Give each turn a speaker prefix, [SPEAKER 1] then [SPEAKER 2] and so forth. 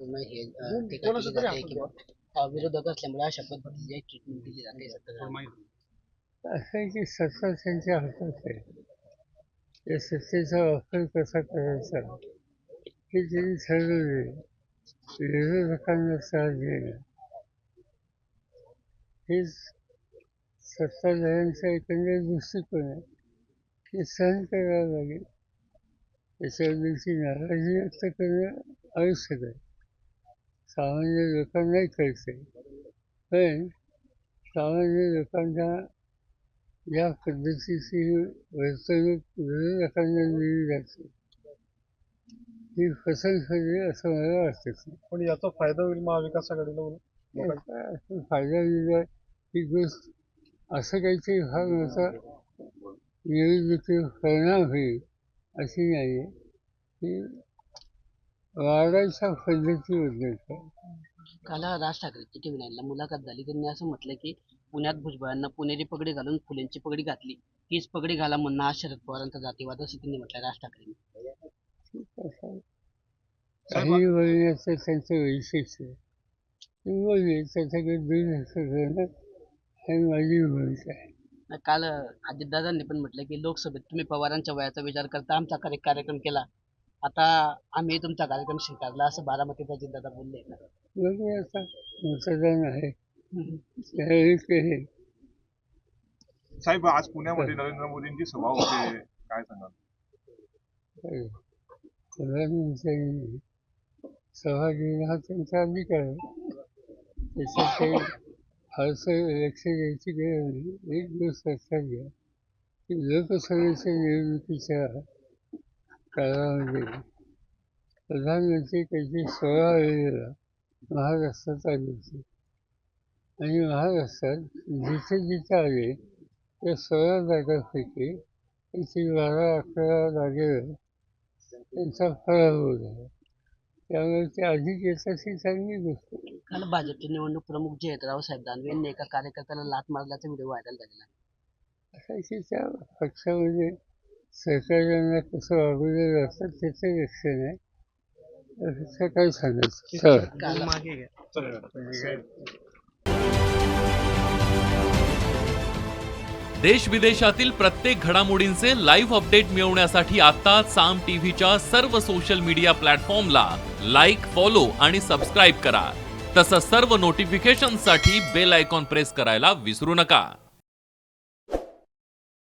[SPEAKER 1] पूर्ण हे टीका केली जाते किंवा विरोधक असल्यामुळे अशा पद्धतीची ट्रीटमेंट दिली जाते
[SPEAKER 2] असं आहे की सत्ता त्यांच्या हातात आहे. त्या सत्तेचा वापर कसा करायचा हे त्यांनी ठरवले. विरोधकांना त्रास देणं हेच सत्ताधाऱ्यांचा एकंदर दृष्टिकोन आहे. ते सहन करावं लागेल. त्याच्याबद्दलची नाराजी व्यक्त करणं आवश्यक आहे. सामान्य लोकांनाही कळते, पण सामान्य लोकांना या पद्धतीची वर्तणूक विरोधकांना दिली जाते ही पसंत होईल असं मला वाटतं.
[SPEAKER 3] पण याचा फायदा होईल महाविकास आघाडीला?
[SPEAKER 2] फायदा होईल ही गोष्ट असं काहीतरी फार मोठा निवडणुकीवर परिणाम होईल अशी नाही आहे. ही वाढायच्या पद्धतीबद्दल
[SPEAKER 1] काल राज ठाकरे टीव्ही9ला मुलाखत झाली. त्यांनी असं म्हटलं की पुण्यात भुजबळांना पुणेरी पगडी घालून फुलेंची पगडी घातली, तीच पगडी घाला म्हणणं हा शरद पवारांचा जातीवाद असं त्यांनी म्हटलं राज ठाकरेंनी.
[SPEAKER 2] काही बोलण्याचं त्यांचं वैशिष्ट्य ते बोलले त्याच्याकडे दुर्लक्ष करणं हे माझी भूमिका आहे.
[SPEAKER 1] काल अजितदादांनी पण म्हटलं की लोकसभेत तुम्ही पवारांच्या वयाचा विचार करता आमचा कार्यक्रम केला, आता आम्ही तुमचा कार्यक्रम स्वीकारला असं बारामतीत अजितदादा बोलले.
[SPEAKER 2] बघूया आता मतदान आहे त्यावेळी कळेल.
[SPEAKER 3] साहेब, आज पुण्यामध्ये नरेंद्र मोदींची सभा होते, काय सांगाल?
[SPEAKER 2] प्रधानमंत्र्यांनी सभा घेणं हा त्यांचा अधिकार आहे. त्याच्यात काही फारसं लक्ष द्यायची गरज नाही. एक गोष्ट लक्षात घ्या की लोकसभेच्या निवडणुकीच्या काळामध्ये प्रधानमंत्री काही 16 वेळेला महाराष्ट्रात आले होते आणि महाराष्ट्रात जिथे जिथे आले त्या 16 जागांपैकी 12-11 जागेवर त्यांचा पराभव झाला. त्यामुळे ते अधिक येतात ही चांगली गोष्ट.
[SPEAKER 1] काल भाजपचे निवडणूक प्रमुख जयंतराव साहेब दानवे यांनी एका कार्यकर्त्याला लाथ मारल्याचा व्हिडिओ व्हायरल झालेला आहे.
[SPEAKER 2] असं की त्या पक्षामध्ये सहकार्यांना कसं वागवलं जातं त्याचं लक्षण आहे. असं काय सांगायचं.
[SPEAKER 4] देश विदेशातील प्रत्येक घडामोडींचे लाईव्ह अपडेट मिळवण्यासाठी आता साम टीव्हीच्या सर्व सोशल मीडिया प्लॅटफॉर्मला लाईक, फॉलो आणि सबस्क्राईब करा. तसंच सर्व नोटिफिकेशनसाठी बेल आयकॉन प्रेस करायला विसरू नका.